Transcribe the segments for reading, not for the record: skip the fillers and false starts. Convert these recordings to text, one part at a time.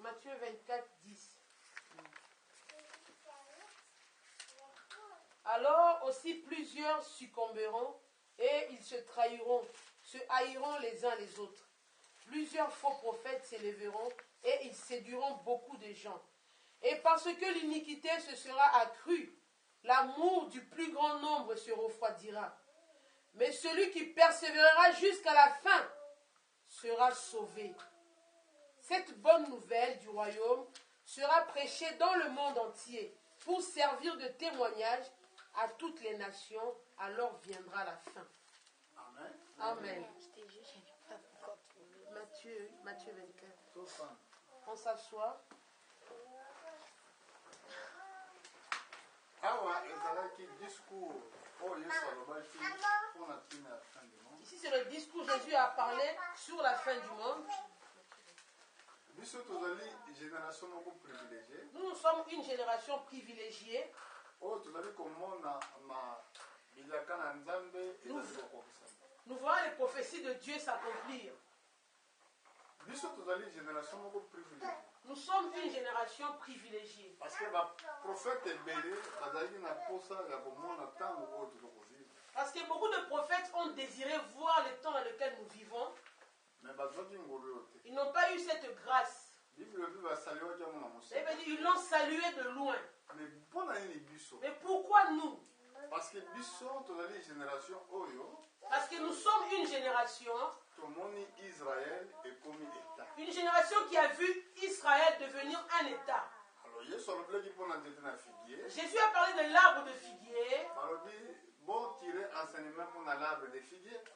Matthieu 24, 10. Alors aussi plusieurs succomberont et ils se trahiront, se haïront les uns les autres. Plusieurs faux prophètes s'élèveront et ils séduiront beaucoup de gens. Et parce que l'iniquité se sera accrue, l'amour du plus grand nombre se refroidira. Mais celui qui persévérera jusqu'à la fin sera sauvé. Cette bonne nouvelle du royaume sera prêchée dans le monde entier pour servir de témoignage à toutes les nations. Alors viendra la fin. Amen. Amen. Matthieu 24. On s'assoit. Ici c'est le discours que Jésus a parlé sur la fin du monde. Nous sommes une génération privilégiée. Nous voyons les prophéties de Dieu s'accomplir. Nous sommes une génération privilégiée. Parce que beaucoup de prophètes ont désiré voir le temps dans lequel nous vivons. Ils n'ont pas eu cette grâce. Ils l'ont salué de loin. Mais pourquoi nous? Parce que nous sommes une génération qui a vu Israël devenir un État. Jésus a parlé de l'arbre de figuier.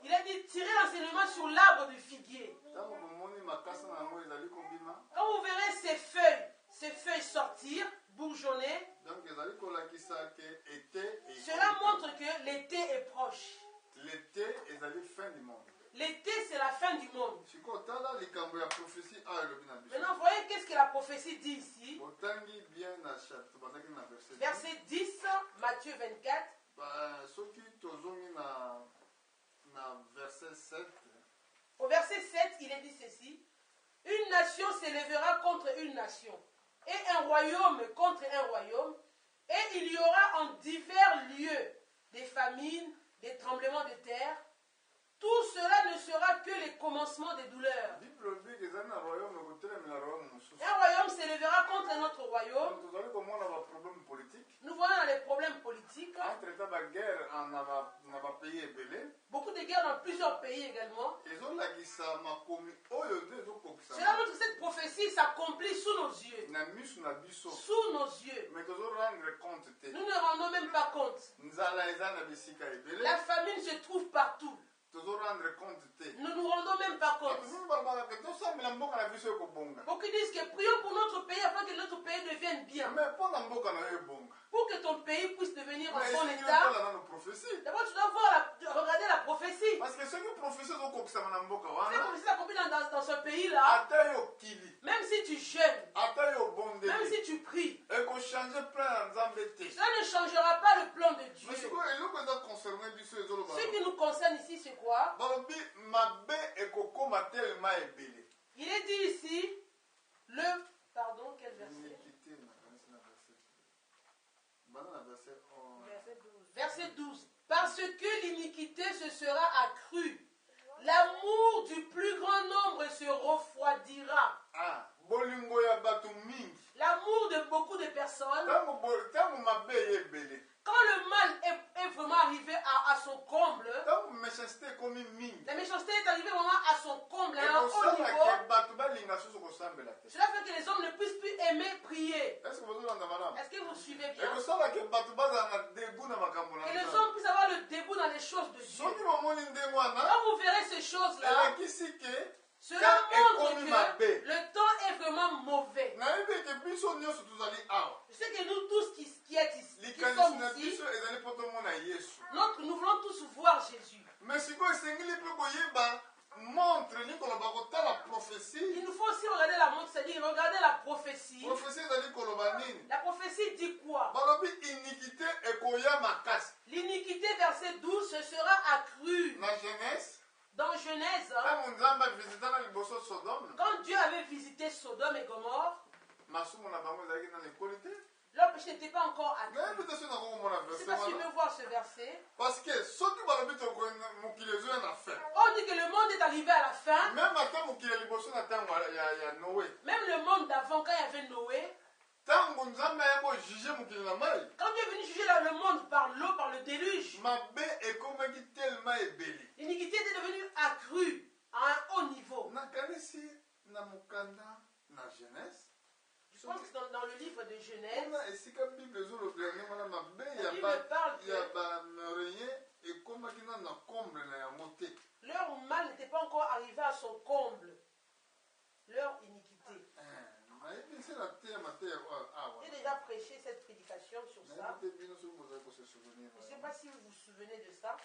Il a dit tirer l'enseignement sur l'arbre de figuier. Quand vous verrez ces feuilles sortir, bourgeonner, cela montre que l'été est proche. L'été, c'est la fin du monde. Maintenant, voyez qu'est-ce que la prophétie dit ici. Verset 10, Matthieu 24. Au verset 7, il est dit ceci. Une nation s'élèvera contre une nation, et un royaume contre un royaume, et il y aura en divers lieux des famines, des tremblements de terre. Tout cela ne sera que les commencements des douleurs. Un royaume s'élèvera contre un autre royaume. Nous voyons les problèmes politiques. Beaucoup de guerres dans plusieurs pays également. Cela montre que cette prophétie s'accomplit sous nos yeux. Sous nos yeux. Nous ne rendons même pas compte. La famine se trouve partout. Nous ne nous rendons même pas compte. Beaucoup disent que prions pour notre pays afin que notre pays devienne bien. Pour que ton pays puisse devenir en bon état, d'abord tu dois regarder la prophétie. Parce que cette prophétie s'accomplit dans ce pays-là. Même si tu jeûnes, même si tu pries, ça ne changera pas le plan de Dieu. Ce qui nous concerne ici, c'est quoi? Il est dit ici, quel verset? Verset 12. Parce que l'iniquité se sera accrue, l'amour du plus grand nombre se refroidira. L'amour de beaucoup de personnes, quand le mal est vraiment arrivé à son comble, la méchanceté est arrivée vraiment à son comble, à un haut niveau, cela fait que les hommes ne puissent plus aimer prier. Est-ce que vous suivez bien? Que les hommes puissent avoir le dégoût dans les choses de Dieu. Quand vous verrez ces choses-là, cela montre que le temps est vraiment mauvais. Je sais que nous tous qui sommes ici, nous voulons tous voir Jésus. Il nous faut aussi regarder la montre, c'est-à-dire regarder la prophétie. La prophétie dit quoi? L'iniquité, verset 12, ce sera accrue. Dans Genèse, quand Dieu avait visité Sodome et Gomorrhe, leur péché n'était pas encore acquis. Je ne sais pas si tu veux voir ce verset. Parce que On dit que le monde est arrivé à la fin. même le monde d'avant, quand il y avait Noé, quand Dieu est venu juger le monde par l'eau, par le déluge, l'iniquité était devenue accrue à un haut niveau. Je pense que dans le livre de Genèse, la Bible parle que leur mal n'était pas encore arrivé à son comble, leur iniquité. J'ai déjà prêché cette prédication sur ça. Je ne sais pas si vous vous souvenez de ça.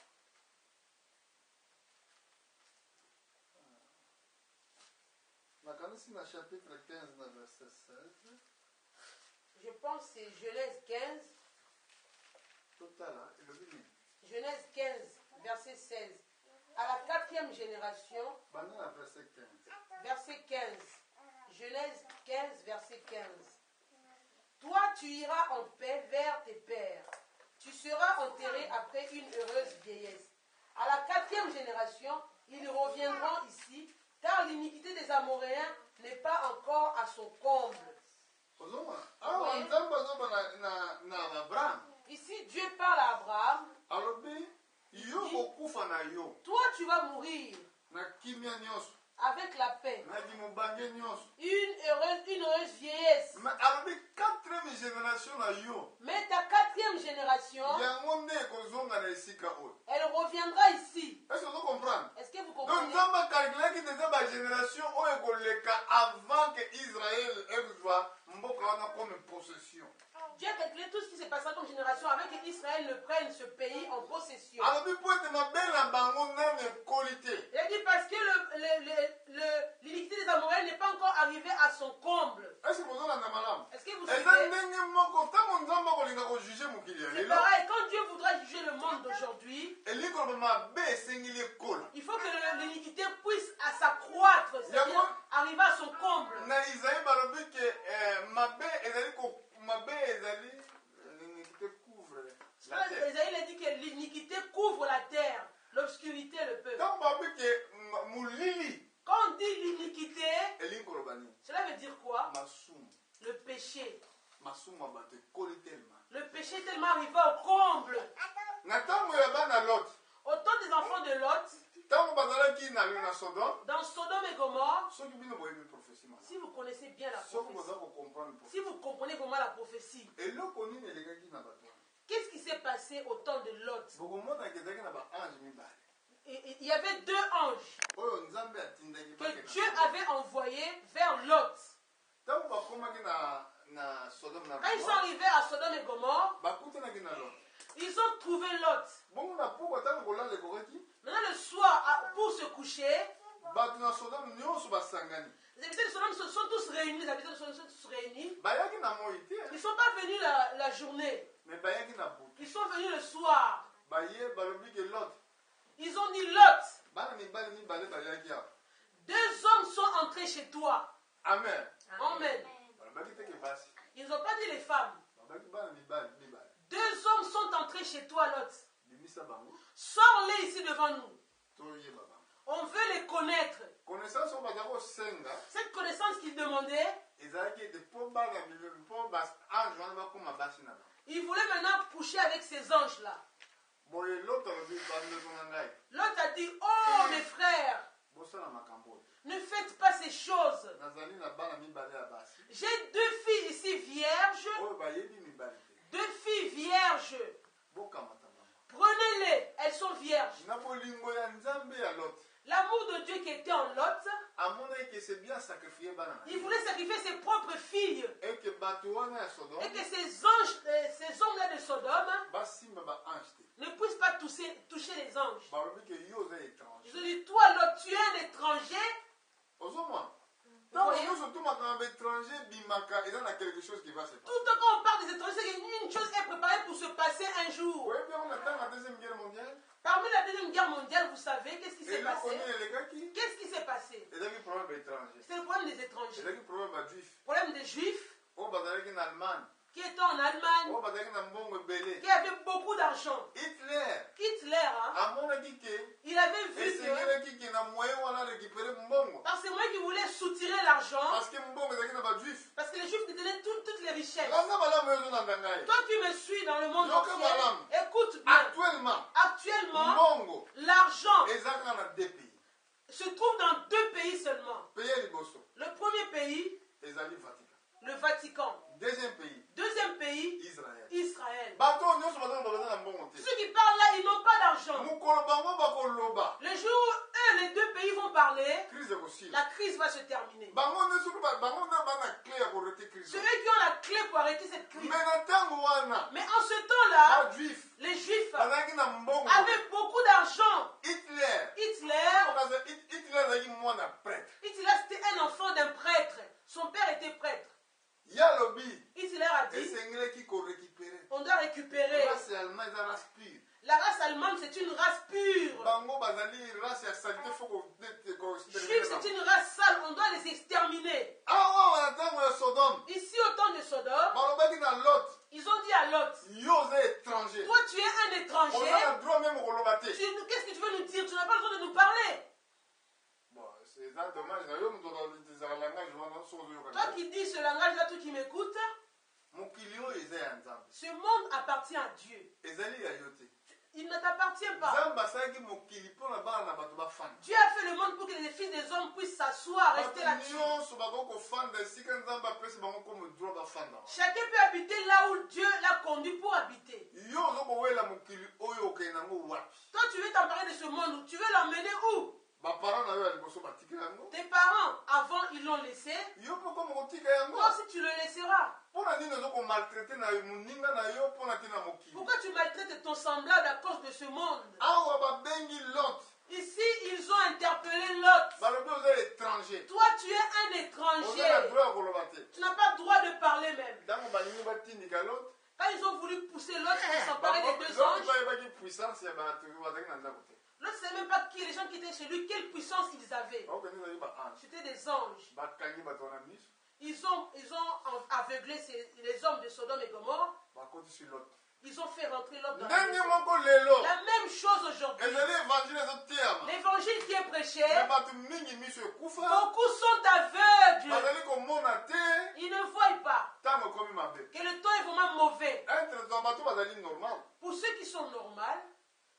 Chapitre 15, verset 16. Je pense que c'est Genèse 15. Genèse 15, verset 16. À la 4e génération. Verset 15. Genèse 15, verset 15. Toi, tu iras en paix vers tes pères. Tu seras enterré après une heureuse vieillesse. À la 4e génération, ils reviendront ici, car l'iniquité des Amoréens n'est pas encore à son comble. Ici, Dieu parle à Abraham. Toi, tu vas mourir avec la paix. Une heureuse vieillesse. Mais ta 4e génération, elle reviendra ici. Est-ce que vous comprenez? Dieu a calculé tout ce qui s'est passé comme génération avec qu'Israël ne prenne ce pays en possession. Il a dit parce que l'iniquité des Amoréens n'est pas encore arrivée à son comble. Est-ce que vous suivez? C'est pareil, quand Dieu voudra juger le monde d'aujourd'hui, il faut que l'iniquité puisse s'accroître, c'est-à-dire arriver à son comble. Isaïe a dit que l'iniquité couvre la terre, l'obscurité le peuple. Quand on dit l'iniquité, cela veut dire quoi? Le péché. Le péché est tellement arrivé au comble. Autant des enfants de Lot, dans Sodome et Gomorre, si vous connaissez bien la prophétie, si vous comprenez vraiment la prophétie, qu'est-ce qui s'est passé au temps de Lot? Il y avait 2 anges que Dieu avait envoyés vers Lot. Quand ils sont arrivés à Sodome et Gomorre, ils ont trouvé Lot. Maintenant le soir, pour se coucher, les habitants de Sodome se sont tous réunis. Les habitants de Sodome sont tous réunis. Ils ne sont pas venus la journée. Ils sont venus le soir. Ils ont dit Lot, 2 hommes sont entrés chez toi. Amen. Amen. Ils n'ont pas dit les femmes. 2 hommes sont entrés chez toi, Lot. Sors-les ici devant nous. On veut les connaître. Cette connaissance qu'ils demandaient, ils voulaient maintenant coucher avec ces anges-là. L'autre a dit, oh mes frères, ne faites pas ces choses. J'ai 2 filles ici vierges. 2 filles vierges. Prenez-les, elles sont vierges. L'amour de Dieu qui était en Lot, il voulait sacrifier ses propres filles. Et que ces hommes-là de Sodome ne puissent pas toucher les anges. Ils ont dit, toi Lot, tu es un étranger. Tout quand on parle des étrangers, une chose est préparée pour se passer un jour. Parmi la Deuxième Guerre mondiale, vous savez, qu'est-ce qui s'est Et là, on passé? est les gars qui. Qu'est-ce qui s'est passé? Et là, il y a un problème étranger. C'est le problème des étrangers. Et là, il y a un problème juif. Le problème des Juifs Oh, bah, dans l'Allemagne. qui étaient en Allemagne, Oh, bah, dans Mbongo Belé. qui avaient beaucoup d'argent. Hitler. Hitler, hein, À mon avis, il avait et vu c'est que quelqu'un qui n'a moyen de récupérer Mbongo. parce que c'est moi qui voulais soutirer l'argent, Parce que Mbongo est un juif. parce que les Juifs détenaient toutes les richesses. Là, on a besoin d'un gars. Toi qui me suis dans le monde Yoka entier, Malam. écoute bien. Actuellement, Actuellement, Mbongo, l'argent et ça, on a deux pays. se trouve dans 2 pays seulement. Pays à Liboso, Le premier pays, et Zali Vatican. le Vatican. Deuxième pays, Deuxième pays, Israël. Israël. Bateau, nous sommes dans le Mbongo. Ceux qui parlent là, ils n'ont pas d'argent. Mukolo Bango Bako Loba. Le jour où les 2 pays vont parler, Crise de Gossil. la crise va se terminer. Bango ne sont pas, Bango n'a pas la clé à arrêter crise. Ceux qui ont la clé pour arrêter cette crise. Mais Natango Wana, Mais en ce temps-là, pas juif. les Juifs Bazaki na Mbongo. avaient beaucoup d'argent. Hitler. Hitler, Hitler est moi un prêtre. Hitler c'était un enfant d'un prêtre. Son père était prêtre. Yalobi. Hitler a Et dit, c'est anglais qui faut récupérer. on doit récupérer. Là, c'est allemand, ils race pure. La race allemande, c'est une race pure. Bango Bazali, race et saleté, faut qu'on Juif, c'est une race sale. On doit les exterminer. Ah, ouais, on attend le Sodome. Ici, au temps de Sodome, Malobaki dans l'autre. ils ont dit à Lot, Yo, c'est étranger. toi, tu es un On étranger. a le droit même au Rolobate. Qu'est-ce que tu veux nous dire? Tu n'as pas le droit de nous parler. Bon, c'est dommage. Yo, nous devons utiliser le langage, on a sauvé au Toi qui dis ce langage-là, toi qui m'écoutes, Mon kilio, ils est ensemble. ce monde appartient à Dieu. Ils allaient à yote. Il ne t'appartient pas. Zamba, ça qui mon kilipo là-bas, on a battu ma fan. Dieu a fait le monde pour que les fils des hommes puissent s'asseoir, rester là-dessus. Chacun peut habiter là où Dieu l'a conduit pour habiter. Toi, tu veux t'emparer de ce monde, tu veux l'emmener où? Tes parents, avant, ils l'ont laissé. Toi aussi, tu le laisseras. Pourquoi tu maltraites ton semblable à cause de ce monde? Ici, ils ont interpellé Lot. Toi, tu es un étranger. Tu n'as pas le droit de parler même. Quand ils ont voulu pousser Lot pour s'emparer des 2 anges, Lot ne savait même pas qui les gens qui étaient chez lui, quelle puissance ils avaient. C'était des anges. Ils ont aveuglé les hommes de Sodome et Gomorrhe. Ils ont fait rentrer Lot dans la maison. La même chose aujourd'hui. L'évangile qui est prêché, beaucoup sont aveugles. Ils ne voient pas que le temps est vraiment mauvais. Pour ceux qui sont normaux,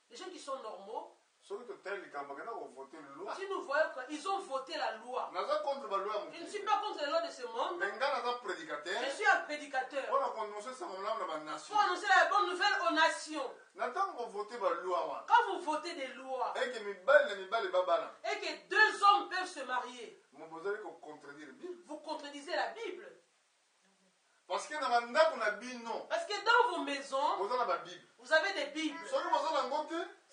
les gens qui sont normaux, si nous voyons qu'ils ont voté la loi. Je ne suis pas contre les lois de ce monde. Je suis un prédicateur. Pour annoncer la bonne nouvelle aux nations. Quand vous votez des lois et que 2 hommes peuvent se marier, vous contredisez la Bible. Parce que dans vos maisons, vous avez des Bibles.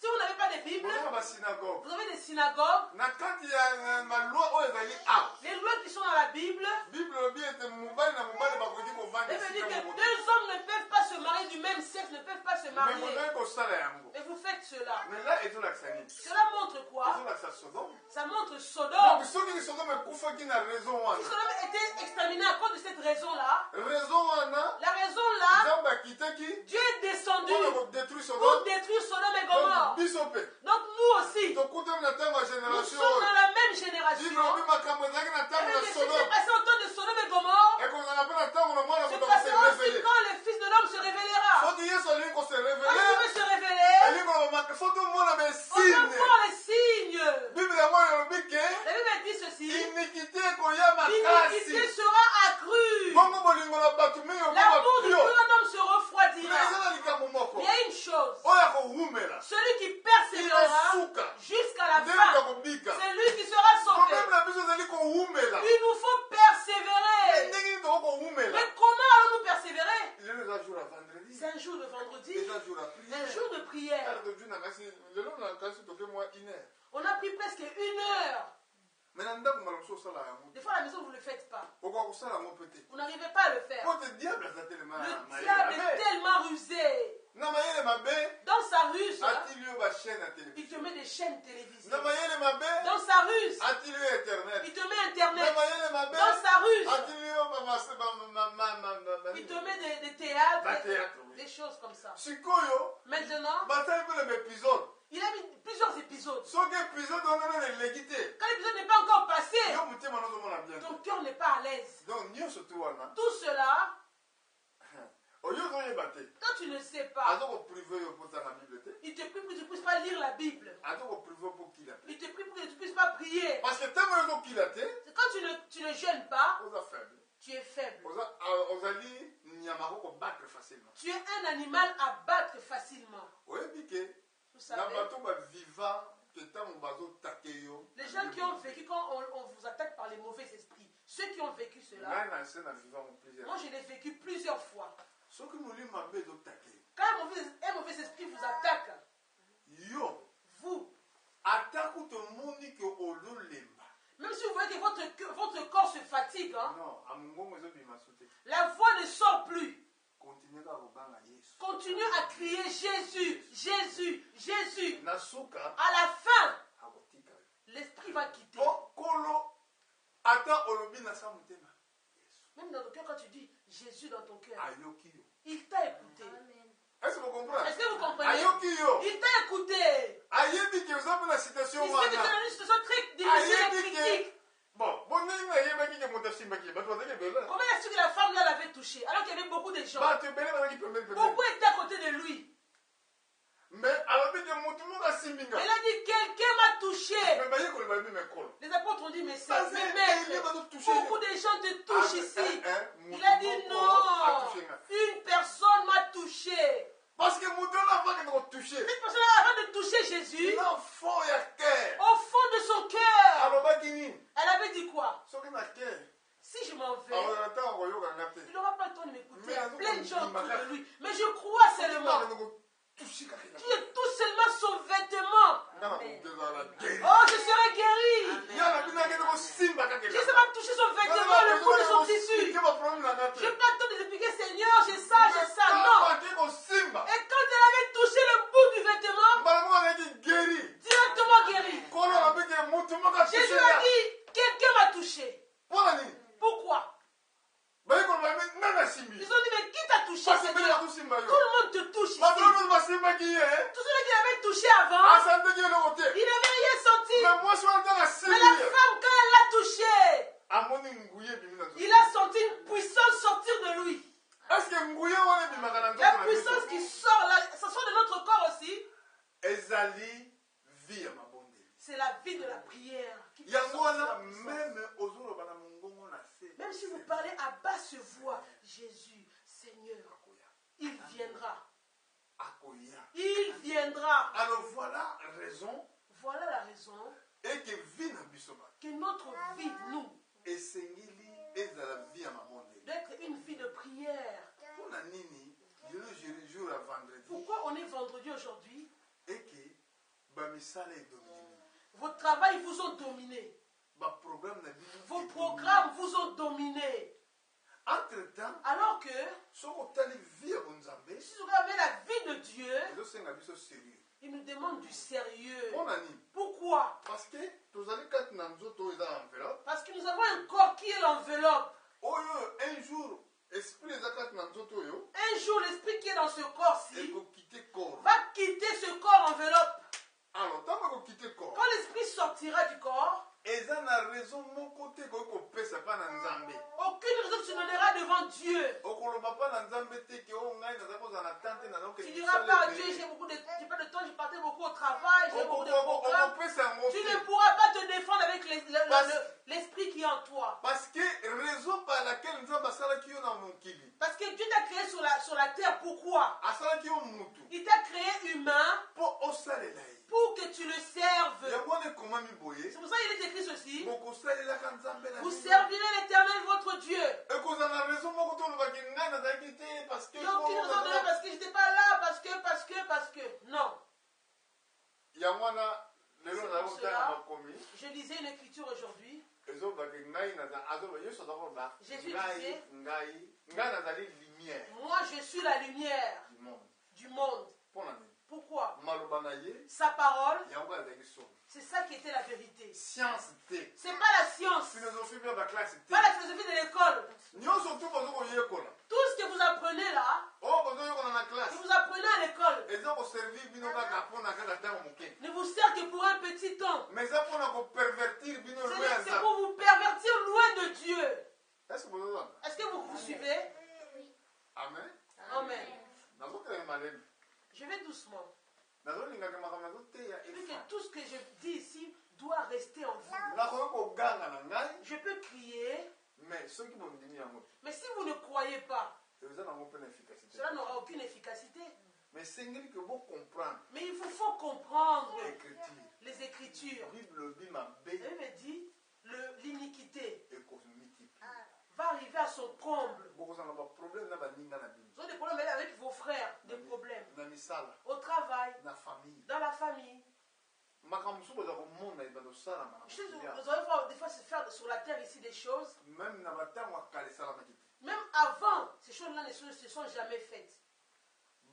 Si vous n'avez pas de Bible, vous avez des synagogues. Les lois qui sont dans la Bible, elle veut dire que 2 hommes ne peuvent pas se marier du même sexe, ne peuvent pas se marier. Et vous faites cela. Cela montre quoi? Ça montre Sodome. Si Sodome était exterminé à cause de cette raison-là, la raison-là, Dieu est descendu pour détruire Sodome et Gomorrhe. Donc nous aussi, nous sommes dans la même génération. Et ce qui s'est passé au temps de Sodome et Gomorre se passera aussi quand le Fils de l'homme se révélera. Quand il veut se révéler, on va voir les signes. La Bible dit ceci: l'iniquité sera accrue. L'amour de tout un homme se refroidira. Il y a une chose: celui qui persévérera jusqu'à la fin, c'est lui qui sera sauvé. Il nous faut persévérer. Mais comment allons-nous persévérer? C'est un jour de vendredi, un jour de prière. On a pris presque 1 heure. Des fois à la maison vous ne le faites pas. Vous n'arrivez pas à le faire. Le diable est tellement rusé. Dans sa ruse, hein, ati lieu ba chaîne à il te télévision met des chaînes télévisées. na mayele mabe Dans sa ruse, ati lieu internet il te met na Internet. mayele mabe Dans sa ruse, ati lieu il te met des théâtres, Ba théâtre, oui. des choses comme ça. sikoyo Maintenant, batali mpe le épisode il a mis plusieurs épisodes. soki épisode wana na eleki te Quand l'épisode n'est pas encore passé, yo motema nazomona bien ton cœur n'est pas à l'aise. donc nyonso tu wana Tout cela, oyo ozoyeba te quand tu ne sais pas, aza koprive yo mpotanga bible te il te prie pour que tu ne puisses pas lire la Bible. aza koprive mpo kila te Il te prie pour que tu ne puisses pas prier. parce que ntango yo ozokila te Quand tu ne jeûnes pas, oza faible tu es faible. ozali nyama kokobattre facilement Tu es un animal à battre facilement. oyebi ke Vous na savez, bato bavivant ke ntango bazotake yo les gens qui ont vécu, quand on vous attaque par les mauvais esprits, ceux qui ont vécu cela, ngai na se na vivant mo plusieurs moi je l'ai vécu plusieurs fois. soki molimo mabe ezotake yo Quand un mauvais esprit vous attaque, yo vous, ata kutu omoni ke ozolemba même si vous voyez que votre corps se fatigue, hein, non amongongo ezobima so te la voix ne sort plus. continue kaka kobanga yesu Continue à crier Jésus, Jésus, Jésus. na suka À la fin, akotika yo l'esprit va quitter. mpo kolo ata olobi na sa motema yesu Même dans ton cœur, quand tu dis Jésus dans ton cœur, ayoki yo il t'a écouté. est-ce que vous comprenez Est-ce que vous comprenez? ayoki yo Il t'a écouté. ayebi ke oza mpe na situation Il sait que tu es wana dans une situation très difficile et ayebi critique. ke bon bondenge nayebaki ke moto asimbaki bato bazaki ebele Comment est-ce que la femme là l'avait touché alors qu'il y avait beaucoup de gens? bato ebele bazaki pembeni pembeni Beaucoup étaient à côté de lui. mais alobi ke motu moko asimbi nga Elle a dit quelqu'un m'a touché. mais baye koloba yebi mekolo Les apôtres ont dit mais c'est Parce mais que maître, il va toucher. beaucoup de gens te touchent ici. Il a dit motu moko non, atouche nga une personne m'a touché. parce que motu wana avakende kotouche Cette personne avant de toucher Jésus, na fond ya cœur au fond de son cœur, alobaki nini elle avait dit quoi? soki na cœur Si je m'en vais, akozala ntango koyoka nga te il n'aura pas le temps de m'écouter. Il y a Mais plein de gens autour Maca- de lui. Mais je crois seulement. touche kaka Tu touches seulement son vêtement. nga na kokezala geri Oh, je serai guéri. yana bino akende kosimba kaka J'ai seulement touché son vêtement, le bout de son tissu. ke baproblème na nga te Je n'ai pas le temps de l'expliquer, Seigneur, j'ai ça, non. ake kosimba Et quand elle avait touché le bout du vêtement, mbala moko azalaki geri directement guéri. kolo abeke motu moko Jésus atouche a dit, quelqu'un m'a touché. mpona nini Pourquoi? baye koloba nani asimbi Ils ont dit, mais qui t'a touché, parce que mbele Seigneur? bakosimba Tout yo le monde te touche ici. bato nyonso basimbaki ye Tous ceux qui l'avaient touché avant, asantaki eloko te il n'avait rien senti. mais mwasi wana ntango Mais asimbi la ye femme, quand elle l'a touché, amoni nguye ebimi na nzoto il a senti une puissance sortir de lui. est-ce que nguye wana ebimaka na nzoto La na puissance biso qui sort là, ça sort de notre corps aussi. ezali vie ya mabondeli C'est la vie de la prière. Qui peut yango sortir wana la puissance. meme ozoloba na mongongo na se Même si vous parlez à basse voix, Jésus, Seigneur, il viendra. akoya Il viendra. alors voilà raison Voilà la raison eke vie na biso bato que notre vie, nous, esengeli ezala vie ya mabondeli d'être une vie de prière. mpona nini lelo jeri jour ya vendredi Pourquoi on est vendredi aujourd'hui? eke bamisala edomini Vos travails vous ont dominé. baprogramme na bino Vos programmes vous ont dominé. entre temps Alors que, soki otali vie ya bonzambe si vous regardez la vie de Dieu, ezosenga biso sérieux il nous demande du sérieux. mpona nini Pourquoi? parce que tozali kati na nzoto oyo eza na enveloppe Parce que nous avons un corps qui est l'enveloppe. oyo un jour esprit eza kati na nzoto oyo Un jour, l'esprit qui est dans ce corps-ci ekokite corps va quitter ce corps enveloppe. alors ntango ekokite corps Quand l'esprit sortira du corps, eza na raison moko te koki kopesa mpa na nzambe aucune raison que tu donneras devant Dieu. okoloba mpa na nzambe te ke o ngai naza kozala na tante Tu ne diras pas à Dieu, j'ai pas de temps, j'ai parté beaucoup au travail, j'ai beaucoup de programmes. okopesa yango Tu te ne pourras pas te défendre avec l'esprit qui est en toi. parce que raison par laquelle nzambe asalaki yo na mokili Parce que Dieu t'a créé sur la terre. Pourquoi? asalaki yo mutu Il t'a créé humain mpo osalela ye pour que tu le serves. yango wana ekomami boye C'est pour ça qu'il est écrit ceci. bokosalelaka nzambe na Vous bino. servirez l'Éternel votre Dieu. ekozala na raison moko te olobaki ngai nazalaki te parce que Il n'y a aucune raison de dire parce que j'étais pas là, parce que. Non. yango wana lelo C'est nazali pour kotala cela. makomi Je lisais une écriture aujourd'hui. ezolobaki ngai azoba yesu aza koloba Jésus ngai disait, ngai nazali lumière moi je suis la lumière du monde du monde. mpona nini Pourquoi? Maloba na ye, Sa parole, yango azalaki solo. c'est ça qui était la vérité. Science te. C'est pas la science, Philosophie bien ba classe te. pas la philosophie de l'école. Nyonso tu bozo koyekola. Tout ce que vous apprenez là, Oh bozo yekola na que classe. vous apprenez à l'école, Eza ko servir bino kaka pona kaka tango moke. ne vous sert que pour un petit temps. Mais eza pona ko pervertir bino loin ya C'est Nzambe. pour vous pervertir loin de Dieu. Est-ce que bozo zana? Est-ce que vous suivez? Amen. Amen. Nazokela malemi. Je vais doucement. Nazolingaka makambo nazoteya Vu que efa. tout ce que je dis ici doit rester en vous. Nakoki koganga na ngai, Je peux crier, mais soki bondimi yango te. mais si vous ne croyez pas, Eza nango mpe na efficacité. cela n'aura aucune efficacité. Mais sengeli ke bocomprendre Mais il vous faut comprendre l'écriture. les Écritures. Bible lobi mabe La Bible dit l'iniquité ekomultiplie. va arriver à son comble. Bokozanga baproblème na baninga na bino. Vous avez des problèmes avec vos frères, des problèmes Na misala, au travail, na famille. dans la famille. Makambo mosusu boza komona ebanda osalama na Je sais, mokili awa. vous allez voir des fois se faire sur la terre ici des choses. Même na batango ya kala esalamaki te. Même avant, ces choses-là ne se sont jamais faites.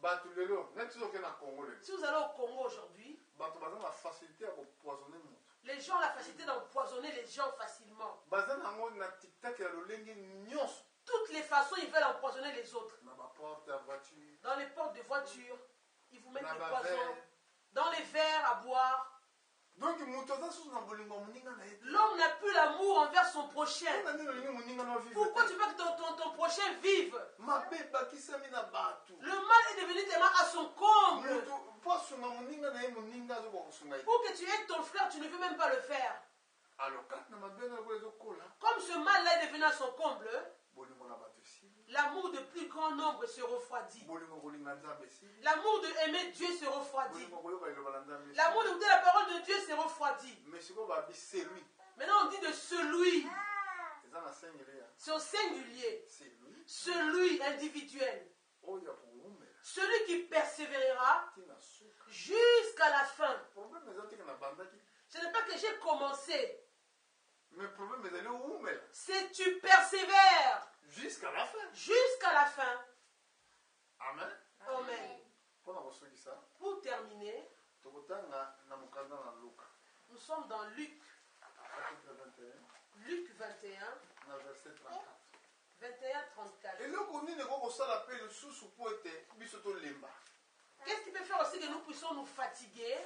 Bato lelo neti soki na Congo lelo, Si vous allez au Congo aujourd'hui, bato baza na facilité ya kopoisonne moto. les gens ont la facilité d'empoisonner les gens facilement. Baza nango na tiktak ya lolenge nyonso. Toutes les façons, ils veulent empoisonner les autres. Na baporte ya voiture, Dans les portes de voiture, ils vous mettent na des bavere. poisons. Dans les verres à boire. Donc moto aza susu na bolingo ya moninga na ye te. L'homme n'a plus l'amour envers son prochain. Mpona nini olingi moninga na ovivre Pourquoi te? tu veux que ton prochain vive? Mabe ebakisami na bato. Le mal est devenu tellement à son comble. Moto mpo asunga moninga na ye moninga azokoka kosunga ye. Pour que tu aides ton frère, tu ne veux même pas le faire. Alors kati na mabe na lokola ezokola Comme ce mal-là est devenu à son comble, bolingo na bato esili, l'amour de plus grand nombre se refroidit. bolingo kolinga nzambe esili, L'amour de aimer Dieu se refroidit. bolingo koyoka liloba na nzambe esili. L'amour d'écouter la parole de Dieu se refroidit. Mais sikoyo babi celui Maintenant on dit de celui. eza na sengele ya C'est au singulier. celui Celui individuel. oyo akowumela Celui qui persévérera ntina suka. jusqu'à la fin. Problème eza teke na bandaki, Ce n'est pas que j'ai commencé. mais problème ezali owumela C'est tu persévères jusqu'à la fin. jusqu'à la fin. Amen. Amen. Mpona kosukisa Pour terminer, tokotanga na mokanda na Luka nous sommes dans Luc, chapitre 21 Luc 21, na verset 34. 21-34. eloko nini ekokosala mpe lisusu mpo ete biso tolemba Qu'est-ce qui peut faire aussi que nous puissions nous fatiguer?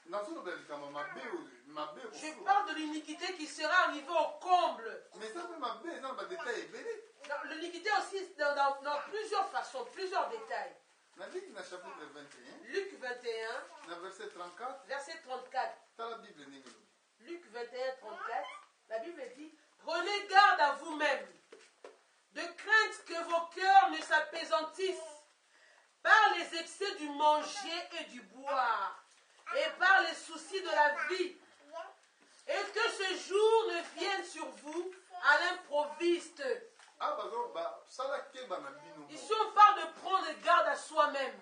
nazoloba likambo mabe mabe Je ekosula. parle de l'iniquité qui sera arrivée au comble. Mais eza mpe mabe eza na badetail ebele. L'iniquité aussi dans plusieurs façons, plusieurs détails. naliki na chapitre 21 Luc 21, na verset 34 verset 34. tala bible ndenge elobi. Luc 21, 34, la Bible dit, prenez garde à vous-même, de crainte que vos cœurs ne s'apaisantissent par les excès du manger et du boire, et par les soucis de la vie, et que ce jour ne vienne sur vous à l'improviste. Ah, basala keba na bino. Ici on parle de prendre garde à soi-même.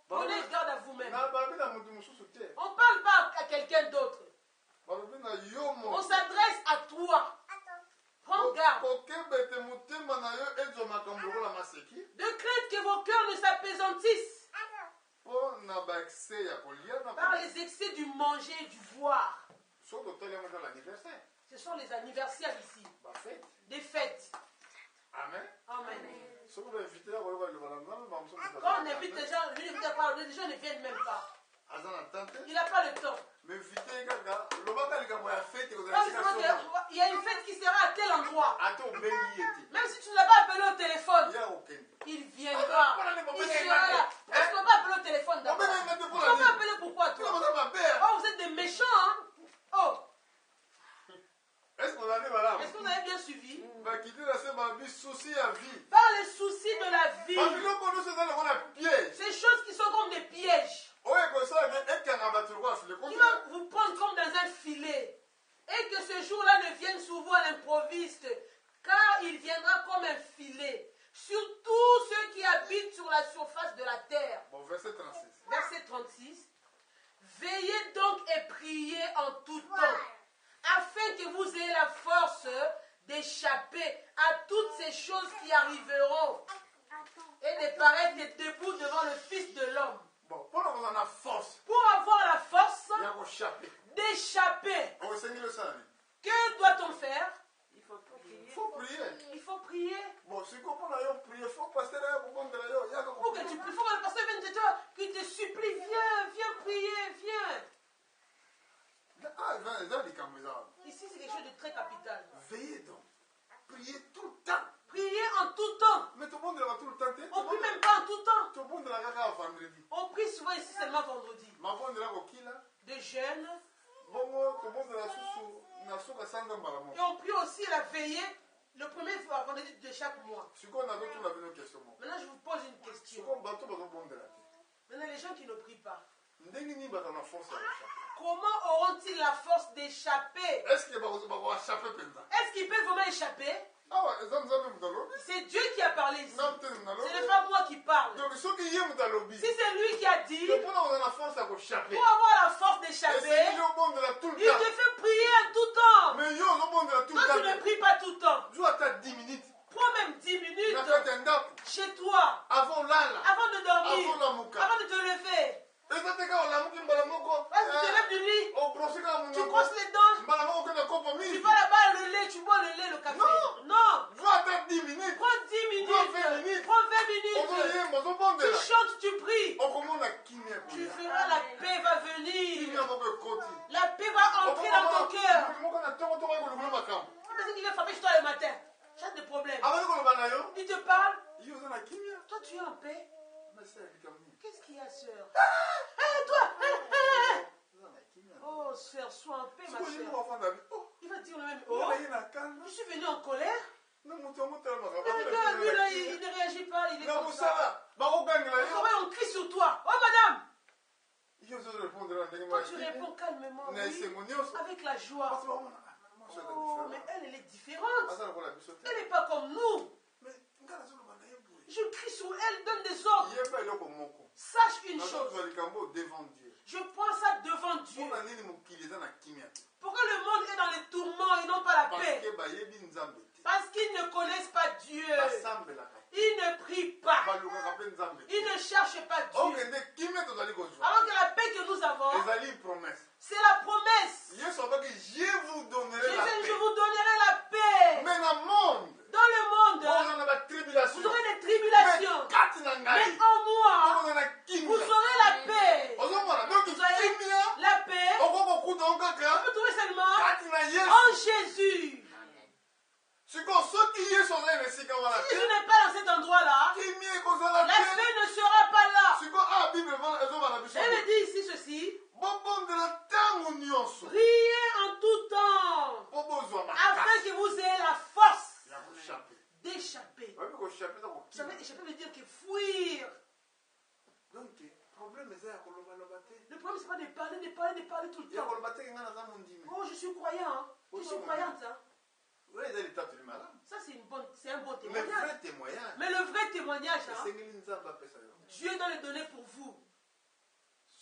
Prenez garde à vous-même. Na babi na mutu mususu te. On ne parle pas à quelqu'un d'autre. Balobi na yo mo. On s'adresse à toi. Prends garde. Kokeba ete motema na yo ezomaka mbongola maseki. De crainte que vos cœurs ne s'apaisantissent Po na ba excès ya kolia na par les excès du manger et du boire. so totali yango dans l'anniversaire. Ce sont les anniversaires ici. Ba fête. Des fêtes. Amen. Amen. So ko invité ya koyoka liloba na nzambe ba mususu. Quand on invite les gens, lui, les gens ne viennent même pas. Aza na tante. Il n'a pas le temps. Mais invité kaka lobaka likambo ya fête Quand kozala il sika faut so. il y a une fête qui sera à tel endroit. Ate obengi ete. Même si tu ne l'as pas appelé au téléphone, Ya okende. il viendra. Il sera là. Est-ce qu'on va appeler au téléphone d'abord? On va appeler pourquoi toi? Oh, vous êtes des méchants, hein? Oh, Est-ce qu'on a dit madame? est-ce que vous avez bien suivi? Bah qui dit la c'est ma vie souci à vie. Par les soucis de la vie. Parce que nous connaissons dans le monde piège. Ces choses qui sont comme des pièges. Ouais comme ça et qu'un abattoir quoi c'est le Qui contraire. va vous prendre comme dans un filet. Et que ce jour-là ne vienne sur vous à l'improviste. Car il viendra comme un filet. Sur tous ceux qui habitent sur la surface de la terre. Bon verset 36. Verset 36. Veillez donc et priez en tout temps. Afin que vous ayez la force d'échapper à toutes ces choses qui arriveront. Et de paraître debout devant le Fils de l'homme. Bon, pour nous on na force Pour avoir la force ya kochape d'échapper, okosengeli osala nini? que doit-on faire? Faut prier. Il faut prier. Bon, sikoyo mpona yo prier faut pasteur aya kobondela yo yaka Pour que tu pries, il faut que le pasteur vienne de toi, qu'il te supplie, viens prier, viens. eza likambo eza wana. Ici, c'est quelque chose de très capital. Veillez donc. Priez tout le temps. Prier en tout temps. Mais tobondelaka tout le temps te. On prie même pas en tout temps. Tobondelaka kaka vendredi. On prie souvent ici seulement vendredi. Mabondela kokila. De jeûne. Bongo tobondela susu na suka sanza mbala Et moko. on prie aussi la veillée le premier vendredi de chaque mois. Sikoyo nazotuna bino question moko. Maintenant, je vous pose une question. Sikoyo bato bazobondela te. Maintenant, les gens qui ne prient pas, Ndenge nini baza na force ya kochape? comment auront-ils la force d'échapper? Est-ce que bakochape mpenza? Est-ce qu'ils peuvent vraiment échapper? Awa eza nzambe moto alobi. C'est Dieu qui a parlé ici. Na mteni Ce nalobi. n'est pas moi qui parle. Donc soki ye moto alobi. Si c'est lui qui a dit, te mpona koza na force ya kochape. pour avoir la force d'échapper, Esengeli obondela tout le il temps. te fait prier en tout temps. Mais yo ozobondela tout Toi, le tu ne temps. pries pas tout le temps. Zwa ata 10 minutes. Prends même 10 minutes Na kati ya ndako. chez toi, Avant lala. avant de dormir, Avant lamuka. avant de te lever. Eza te kaka olamuki mbala moko. Vas-y, tu te lèves du lit, Obrossi kaka tu monoko. brosses les dents, Mbala moko okende kopo tu mingi. vas là-bas, le lait, tu bois le lait, le café. Non. Non. Zwa ata 10 minutes. Prends 10 minutes. Prends 20 minutes. Prends 20 minutes. Ozoyemba Tu ozobondela. chantes, tu pries. Okomona kimia Tu koya. feras la paix va venir. Kimia moko ekoti. La paix va entrer dans ton cœur. Moko na tongo tongo ekoloba makambo. C'est parce qu'il vient frapper chez toi le matin. J'ai des problèmes. Abandi koloba na yo. Il te parle. Yo oza na kimia. Toi, tu es en paix. Masa ya likambo nini? Qu'est-ce qu'il y a, sœur? Toi. Oza na kimia. Oh, sœur, sois en paix, ma Sikoyo ye sœur. moko afanda bi. Oh. Il va dire le même. Oyo Oh, na ye na kanda. je suis venu en colère. Na moto yango tala Mais makambo. regarde, lui, là, il ne réagit pas. Il est Na comme ça. mosala bakogangela Au yo. travail, on crie sur toi. Oh, madame. Yo ozorépondre na ndenge Toi, tu réponds calmement. na Oui, esengo nyonso. avec la joie. Parce que bamona, mwasi aza Oh, mais différent. elle est différente. Aza lokola biso te. Elle n'est pas comme nous. Mais nga nazoloba na ye boye. Je crie sur elle, donne des ordres. yeba eloko moko. Sache une chose. nazozwa likambo devant Dieu. Je prends ça devant Dieu. mpona nini mokili eza na kimia te? Pourquoi le monde est dans les tourments et non pas la Parce paix? que bayebi nzambe te. Parce qu'ils ne connaissent pas Dieu. basambelaka te. Ils ne prient pas. balukaka mpe nzambe te. Ils ne cherchent pas Dieu. okende kimia tozali kozwa. Alors que la paix que nous avons, ezali promesse. c'est la promesse. yesu abaki je vous donnerai la Jésus, je paix. vous donnerai la paix. mais na monde Dans le monde, bokozala na batribulation. vous aurez des mais tribulations. kati na Mais ngai en moi, bokozala na vous kimia. aurez la paix. ozomona donc Vous aurez kimia la paix. okokokuta ngo On kaka peut trouver seulement kati na yesu. en Jésus. sikoyo soki yesu azali na esika wana Si te je n'ai pas dans cet endroit-là, kimia ekozala la te. paix ne sera pas là. sikoyo a bible ezoba na biso Elle dit ici ceci. bobondela ntango nyonso Priez en tout temps, mpo bozwa afin makasi que vous ayez la force ya koshape. d'échapper. oyebi koshape eza Vous kokima. savez, échapper veut dire que fuir. donc problème eza ya kolobaloba te. Le problème, c'est pas de parler tout le ya temps. koloba te nga naza mondimi. Oh, je suis croyant. Hein. Je suis croyante. Hein. oyo eza litatoli malamu. Ça, c'est un bon mais témoignage. vrai témoignage Mais le vrai témoignage, hein, esengeli nzambe apesa yo. Dieu doit le donner pour vous.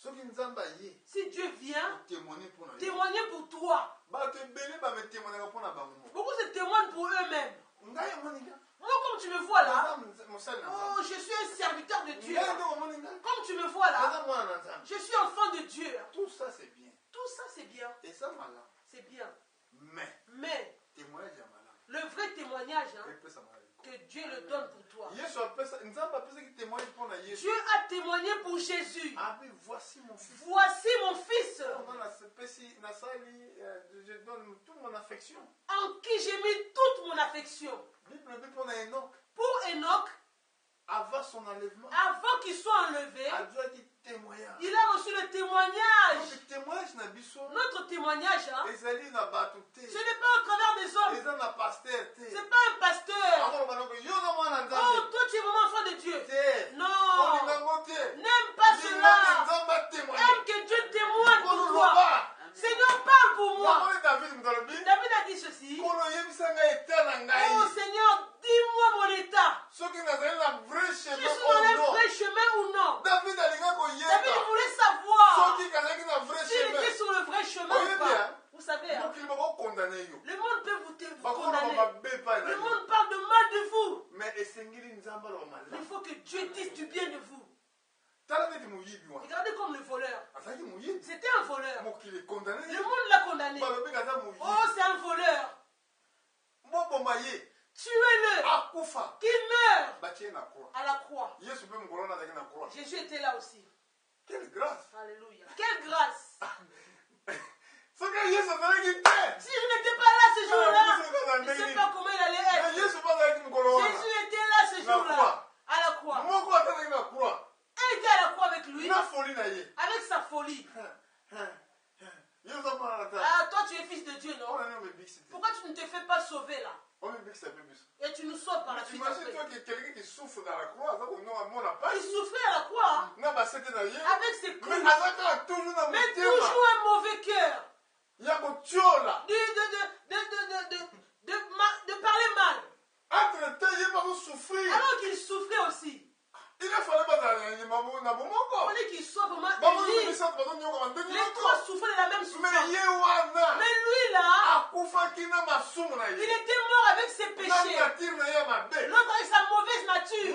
soki nzambe aye Si Dieu vient, otémoigne mpona yo. témoigner pour toi. bato ebele bametémoignaka mpona bango. Beaucoup se témoignent pour eux-mêmes. ngai omoninga Moi, comme tu me vois là, naza mosali na oh, nzambe. je suis un serviteur de Dieu. ngai nde omoninga Comme tu me vois là, naza mwana na nzambe. je suis enfant de Dieu. tout ça c'est bien Tout ça, c'est bien. eza malamu C'est bien. mais Mais témoignage ya malamu le vrai témoignage, hein, epesa malamu. que Dieu le donne pour toi. yesu apesa nzambe apesaki témoignage mpona yesu. Dieu a témoigné pour Jésus. abi voici mon fils. Voici mon fils Moi, nasali, je donne toute mon affection. en qui j'ai mis toute mon affection. Bible dit pour Enoch, Pour Enoch, avant son enlèvement, avant qu'il soit enlevé, a Dieu a dit témoignage. il a reçu le témoignage. Donc, le témoignage na biso, Notre témoignage, hein, ezali na bato te, ce n'est pas au travers des hommes. eza na pasteur te. Ce n'est pas un pasteur. Akoloba noko, yo na mwana Oh, nzambe toi tu es vraiment enfant de Dieu. te. Non. Olingango te. N'aime pas Linga cela. nzambe atémoigné. Aime que Dieu témoigne pour toi. Koloba. Seigneur, parle pour moi. Namoni David mutalobi. David a dit ceci. Kolo yebisa ngai etat na ngai. Oh Seigneur, dis-moi mon état. Soki nazali na vrai Je chemin suis dans ou le non. vrai chemin ou non? David alinga David koyeba. voulait savoir Soki kazalaki na vrai s'il chemin. était sur le vrai chemin Oui, ou pas. bien. Vous savez, hein, mokili bakokondane yo. le monde peut vous bakoloba condamner. mabe epai na Le yo. monde parle de mal de vous. mais esengeli nzambe aloba Il malamu. faut que Dieu dise du bien de vous. Regardez comme le voleur. C'était un voleur. Le monde l'a condamné. Oh, c'est un voleur. Tuez-le. Qu'il meure à la croix. Jésus était là aussi. Quelle grâce. Alléluia. Quelle grâce. Si je n'étais pas là ce jour-là, je ne sais pas comment il allait être. Jésus était là ce jour-là, à la croix. Elle était à la croix avec lui, avec sa folie. Ah, toi tu es fils de Dieu, non? Pourquoi tu ne te fais pas sauver là? Et tu nous sauves par la suite. Imagine-toi que quelqu'un qui souffre dans la croix, il souffrait à la croix, hein? Avec ses coups, mais toujours un mauvais cœur. De parler mal. Alors qu'il souffrait aussi. Il fallait qu'il soit vraiment élu. Les trois souffraient de la même souffrance. Mais lui là, il était mort avec ses péchés. L'autre avec sa mauvaise nature.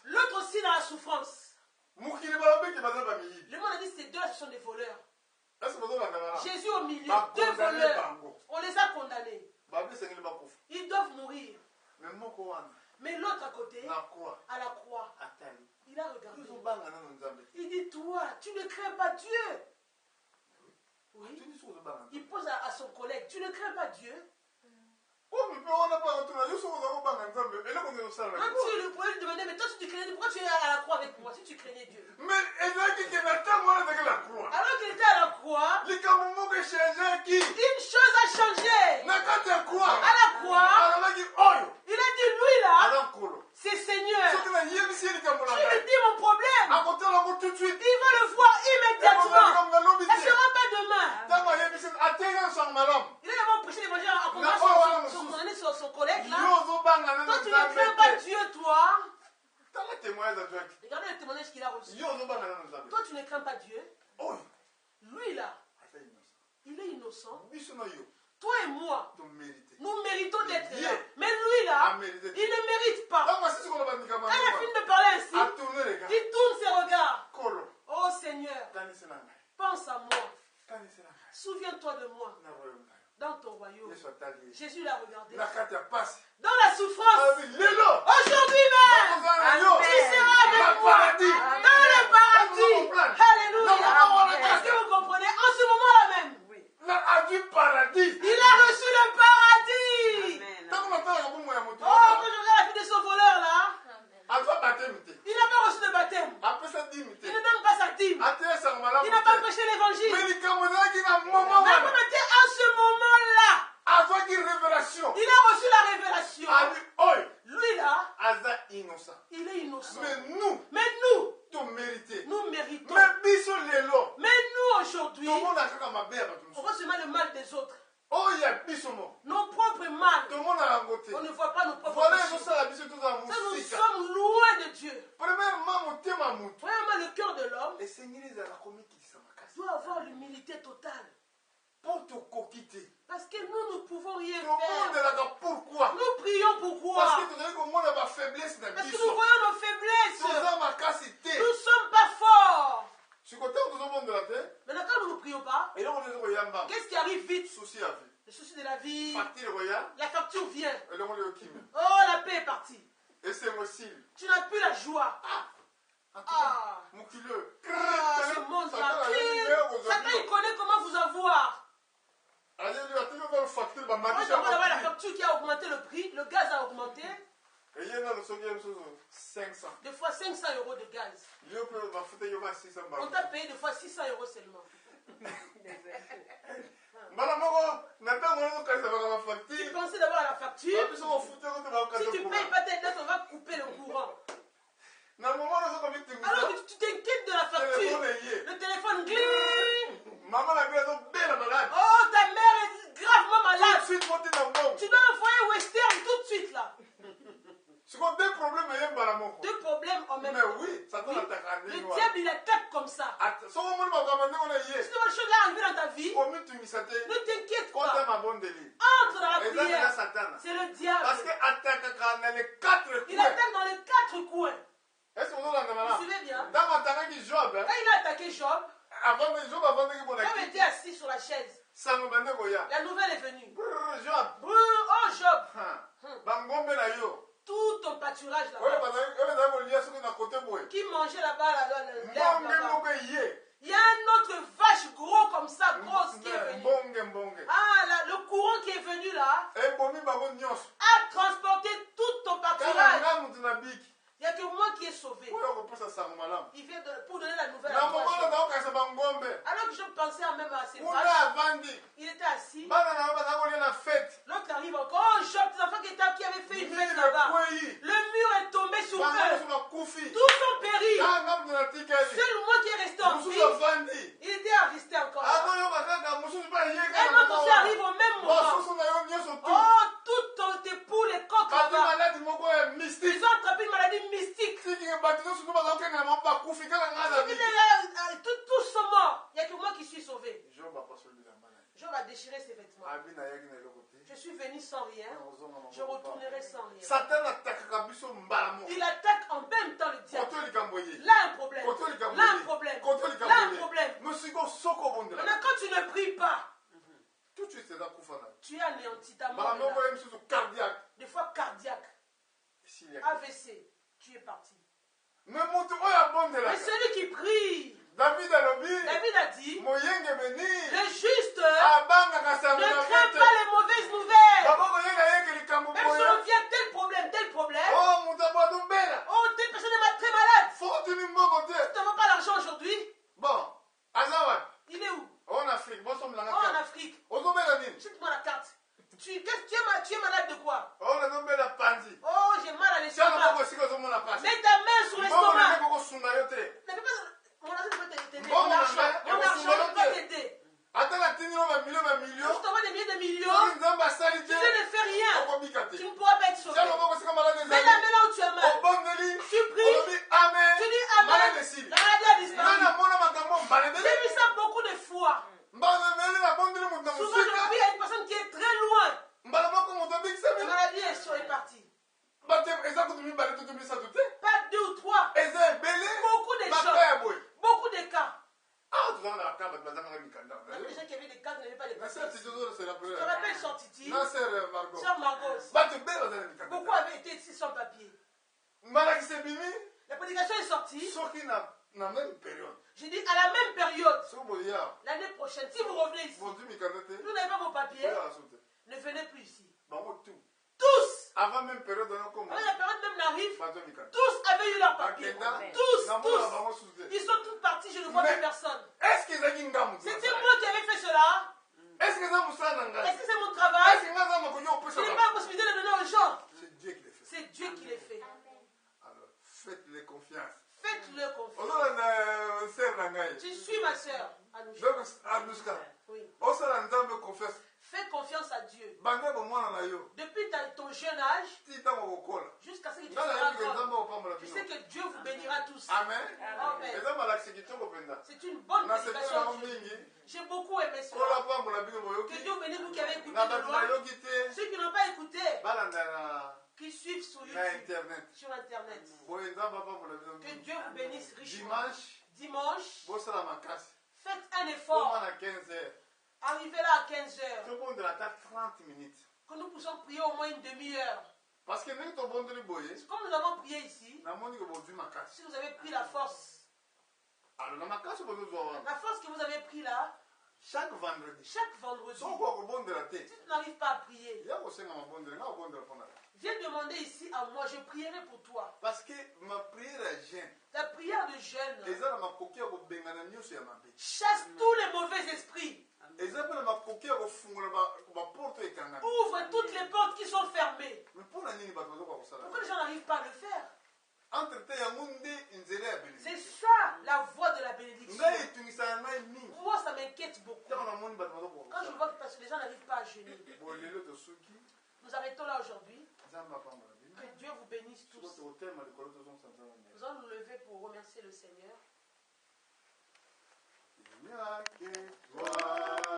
L'autre aussi dans la souffrance. Le monde a dit ces deux-là, ce sont des voleurs. Jésus au milieu, deux voleurs. On les a condamnés. Ils doivent mourir. Mais l'autre à côté, à la croix, il a regardé. Il dit, toi, tu ne crains pas Dieu. Oui. Il pose à son collègue, tu ne crains pas Dieu. Même si le pouvait lui demander, mais toi si tu craignais Dieu, pourquoi tu es à la croix avec moi si tu craignais Dieu? Alors qu'il était à la croix, une chose a changé. À la croix, il a dit, lui là, c'est Seigneur. Tu lui dis mon problème. Il va le voir immédiatement. Ça ne sera pas demain. Il a d'abord prêché l'évangile en commençant son collègue là. Toi tu ne crains pas Dieu, toi. Regardez le témoignage qu'il a reçu. Toi tu ne crains pas Dieu. Lui là, il est innocent. Toi et moi, nous méritons d'être là. Mais lui là, il ne mérite pas. Quand il a fini de parler ainsi, il tourne ses regards. Oh Seigneur, pense à moi. Souviens-toi de moi. Dans ton royaume. Jésus l'a regardé. Dans la souffrance. Aujourd'hui même. Tu seras avec moi. Dans le paradis. Alléluia. Est-ce que vous comprenez? En ce moment-là même. Il a reçu le paradis. Oh, quand je regarde la vie de ce voleur là, il n'a pas reçu de baptême. Il ne donne pas sa dîme. Il n'a pas prêché l'évangile. Mais en ce moment-là, il a reçu la révélation. Lui là, il est innocent. Mais nous, nous méritons. Mais nous aujourd'hui, on voit seulement le mal des autres. Nos propres mal. On ne voit pas nos propres péchés. Ça, nous sommes loin de Dieu. Premièrement, le cœur de l'homme doit avoir l'humilité totale. Parce que nous ne pouvons rien faire. Pourquoi? Nous prions pourquoi? Parce que nous voyons nos faiblesses. Nous ne sommes pas forts. Maintenant, quand nous ne prions pas, qu'est-ce qui arrive vite? Le souci de la vie. La facture vient. Oh, la paix est partie. Tu n'as plus la joie. Ce monde-là. Satan, il connaît comment vous avoir. D'abord, la facture qui a augmenté le prix, le gaz a augmenté. Des fois 500 € de gaz. On t'a payé des fois 600 € seulement. Tu pensais d'abord à la facture. Si tu ne payes pas tes dettes, on va couper le courant. Alors que tu t'inquiètes de la facture. Le téléphone glisse. Oh, ta mère est gravement malade. Tu dois envoyer Western tout de suite là. Deux problèmes en même temps. Mais oui, ça oui. Le diable il attaque comme ça. Si tu vois une chose là arriver dans ta vie, ne t'inquiète pas. Entre dans la prière. C'est le diable. Parce qu'il attaque dans les 4 coins. Il attaque dans les 4 coins. Est-ce que vous avez Vous suivez bien? dans mon temps qui Job, Quand il a attaqué Job, avant de Job, avant de qu'il Job était assis sur la chaise. ça nous bande Goya. La nouvelle est venue. Job. Oh Job, Bangombe na yo. tout ton pâturage Oui, là-bas, parce que vous liez ce qu'on a côté boy. qui mangeait là-bas, l'herbe là-bas. Mbonge yé. Il y a un autre vache gros comme ça, grosse, qui est venu. Mbonge. Ah, là, le courant qui est venu là Et bomi bango nyos. a transporté tout ton pâturage. Kana mutu na bik. Il n'y a que moi qui est sauvé. Oyo ko pesa sango malam. Il vient pour donner la nouvelle Na à toi. momona na okasa bangombe. Alors que je pensais même à ces Una vaches, avandi. il était assis. Bana na bana ko na fête. L'autre arrive encore. Oh, Job, tes enfants qui avaient fait une fête là-bas. Le mur est tombé sur eux. Tous ont péri. Seul moi qui est resté en vie. Il était à rester encore là. Un autre aussi arrive au même moment. Oh, toutes tes poules et coqs là-bas. Ils ont attrapé une maladie mystique. Tous sont morts. Il n'y a que moi qui suis sauvé. Job a déchiré ses vêtements. Je suis venu sans rien. Je retournerai sans rien. Il attaque en même temps le diable. Là un problème. Là un problème. Là un problème. Maintenant quand tu ne pries pas, tout de suite, tu es anéanti ta mort. Des fois cardiaque. AVC, tu es parti. Mais celui qui prie, David a dit, le juste ne craint ne pas les mauvaises nouvelles. Même si on vient tel problème, oh, telle personne est très malade. Tu ne veux pas l'argent aujourd'hui? Bon, il est où? En Afrique. En Afrique. Chute-moi la carte. Tu es malade de quoi? Oh, j'ai mal à l'estomac. Mets ta main sur l'estomac. Mon argent peut t'aider. Mon argent peut t'aider. Je t'envoie des milliers de millions. Tu ne fais rien. Tu ne pourras pas être sauvé. Mets la main là où tu as mal. Tu pries. Tu dis Amen. La maladie a disparu. J'ai vu ça beaucoup de fois. Souvent je prie à une personne qui est très loin. La maladie est partie. Pas 2 ou 3. Beaucoup de choses. Beaucoup de cas. Même les gens qui avaient des cas qui n'avaient pas de cas. Tu te rappelles Sortiti? Sœur Margot. Beaucoup avaient été ici sans papier. La prédication est sortie. J'ai dit à la même période. L'année prochaine, si vous revenez ici, vous n'avez pas vos papiers, ne venez plus ici. Tous. Avant même période, Avant la période même n'arrive, tous avaient eu leur papier. Tous. Ils sont tous partis, je ne vois plus personne. C'était moi qui avais fait cela. Est-ce que c'est mon travail? Ce n'est pas la possibilité de donner aux gens. C'est Dieu qui les fait. Alors, faites-le confiance. Faites-le confiance. Tu suis ma soeur, Anouchka. Oui. Fais confiance à Dieu. Depuis ton jeune âge, jusqu'à ce que tu seras grand, tu sais que Dieu vous bénira tous. Amen. C'est une bonne prédication. J'ai beaucoup aimé cela. Que Dieu bénisse vous qui avez écouté de loin. Ceux qui n'ont pas écouté, qui suivent sur YouTube, sur Internet. Que Dieu vous bénisse richement. Dimanche, faites un effort. Arrivez là à 15 heures. Que nous puissions prier au moins une demi-heure. Parce que comme nous avons prié ici, si vous avez pris la force, la force que vous avez pris là, chaque vendredi, si tu n'arrives pas à prier, viens demander ici à moi, je prierai pour toi. Parce que ma prière est jeune. La prière de jeûne chasse tous les mauvais esprits. Ouvre toutes les portes qui sont fermées. Pourquoi les gens n'arrivent pas à le faire? C'est ça la voie de la bénédiction. Moi, ça m'inquiète beaucoup. Quand je vois que les gens n'arrivent pas à jeûner. Nous arrêtons là aujourd'hui. Que Dieu vous bénisse tous. Nous allons nous lever pour remercier le Seigneur.